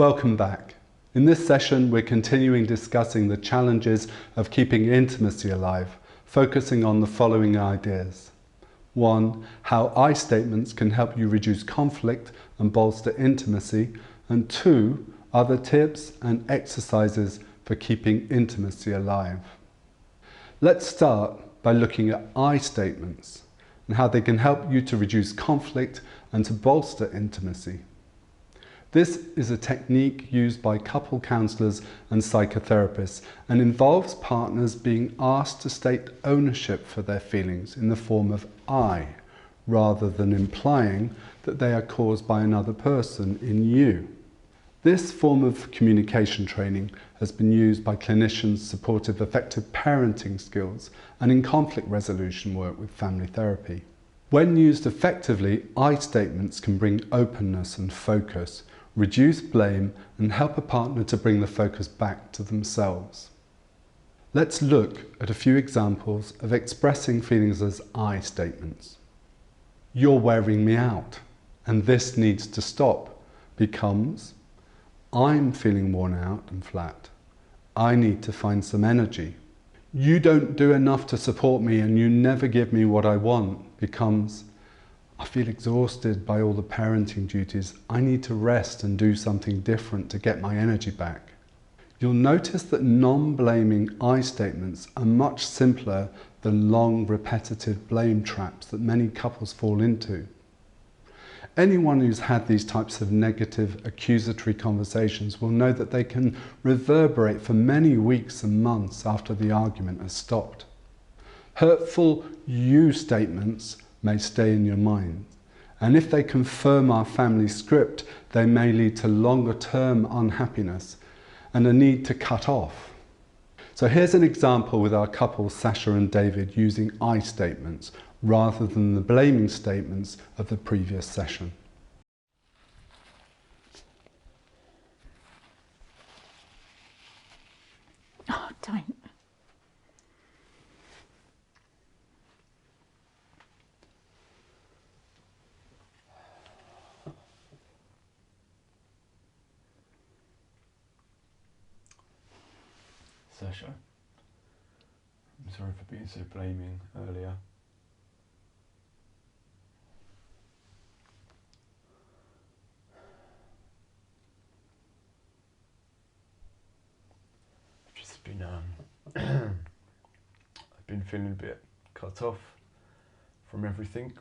Welcome back. In this session, we're continuing discussing the challenges of keeping intimacy alive, focusing on the following ideas. 1. How I statements can help you reduce conflict and bolster intimacy. And 2. Other tips and exercises for keeping intimacy alive. Let's start by looking at I statements and how they can help you to reduce conflict and to bolster intimacy. This is a technique used by couple counsellors and psychotherapists and involves partners being asked to state ownership for their feelings in the form of I, rather than implying that they are caused by another person in you. This form of communication training has been used by clinicians supporting effective parenting skills and in conflict resolution work with family therapy. When used effectively, I statements can bring openness and focus, reduce blame and help a partner to bring the focus back to themselves. Let's look at a few examples of expressing feelings as I statements. You're wearing me out and this needs to stop becomes I'm feeling worn out and flat. I need to find some energy. You don't do enough to support me and you never give me what I want becomes I feel exhausted by all the parenting duties. I need to rest and do something different to get my energy back. You'll notice that non-blaming I statements are much simpler than long repetitive blame traps that many couples fall into. Anyone who's had these types of negative accusatory conversations will know that they can reverberate for many weeks and months after the argument has stopped. Hurtful you statements may stay in your mind, and if they confirm our family script, they may lead to longer-term unhappiness and a need to cut off. So here's an example with our couple Sasha and David using I statements rather than the blaming statements of the previous session. Oh, don't. Sasha, I'm sorry for being so blaming earlier. I've just been I've been feeling a bit cut off from everything,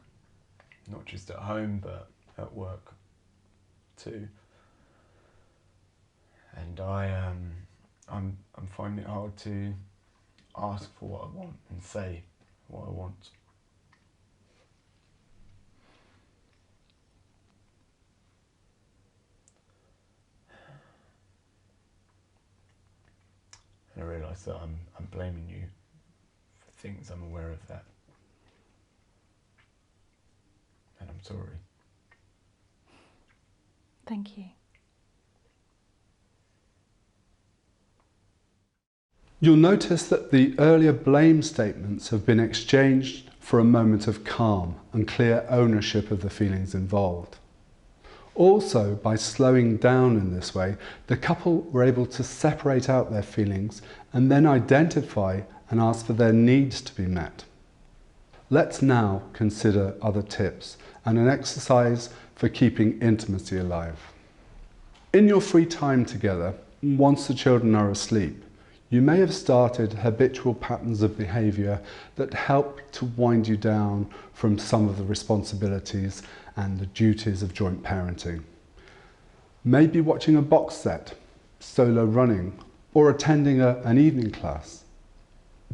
not just at home but at work too. And I'm finding it hard to ask for what I want and say what I want. And I realise that I'm blaming you for things. I'm aware of that. And I'm sorry. Thank you. You'll notice that the earlier blame statements have been exchanged for a moment of calm and clear ownership of the feelings involved. Also, by slowing down in this way, the couple were able to separate out their feelings and then identify and ask for their needs to be met. Let's now consider other tips and an exercise for keeping intimacy alive. In your free time together, once the children are asleep, you may have started habitual patterns of behaviour that help to wind you down from some of the responsibilities and the duties of joint parenting. Maybe watching a box set, solo running, or attending an evening class.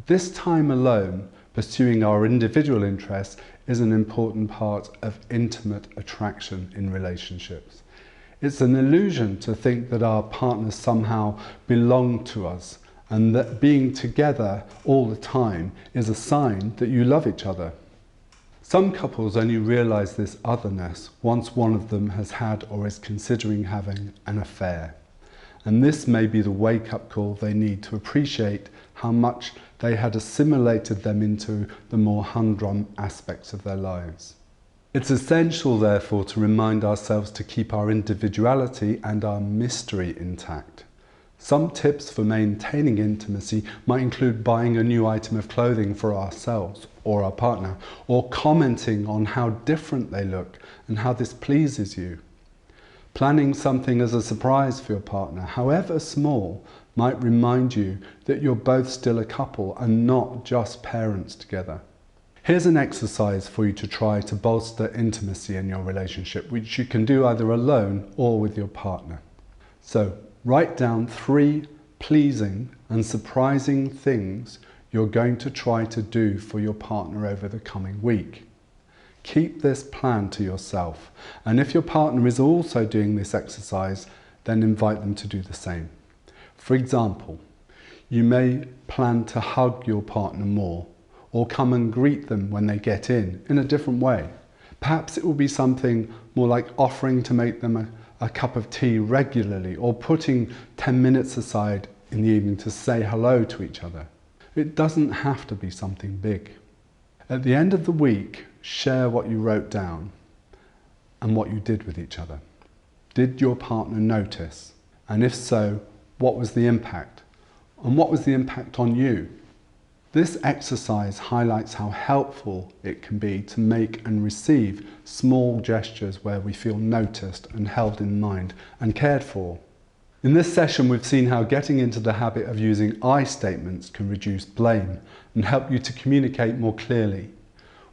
This time alone, pursuing our individual interests is an important part of intimate attraction in relationships. It's an illusion to think that our partners somehow belong to us and that being together all the time is a sign that you love each other. Some couples only realise this otherness once one of them has had or is considering having an affair. And this may be the wake-up call they need to appreciate how much they had assimilated them into the more humdrum aspects of their lives. It's essential, therefore, to remind ourselves to keep our individuality and our mystery intact. Some tips for maintaining intimacy might include buying a new item of clothing for ourselves or our partner, or commenting on how different they look and how this pleases you. Planning something as a surprise for your partner, however small, might remind you that you're both still a couple and not just parents together. Here's an exercise for you to try to bolster intimacy in your relationship, which you can do either alone or with your partner. So, write down 3 pleasing and surprising things you're going to try to do for your partner over the coming week. Keep this plan to yourself, and if your partner is also doing this exercise, then invite them to do the same. For example, you may plan to hug your partner more, or come and greet them when they get in a different way. Perhaps it will be something more like offering to make them a cup of tea regularly, or putting 10 minutes aside in the evening to say hello to each other. It doesn't have to be something big. At the end of the week, share what you wrote down and what you did with each other. Did your partner notice? And if so, what was the impact? And what was the impact on you? This exercise highlights how helpful it can be to make and receive small gestures where we feel noticed and held in mind and cared for. In this session, we've seen how getting into the habit of using I statements can reduce blame and help you to communicate more clearly.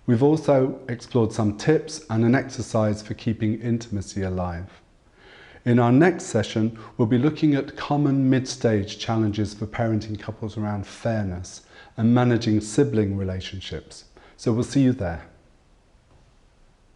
We've also explored some tips and an exercise for keeping intimacy alive. In our next session, we'll be looking at common mid-stage challenges for parenting couples around fairness and managing sibling relationships. So we'll see you there.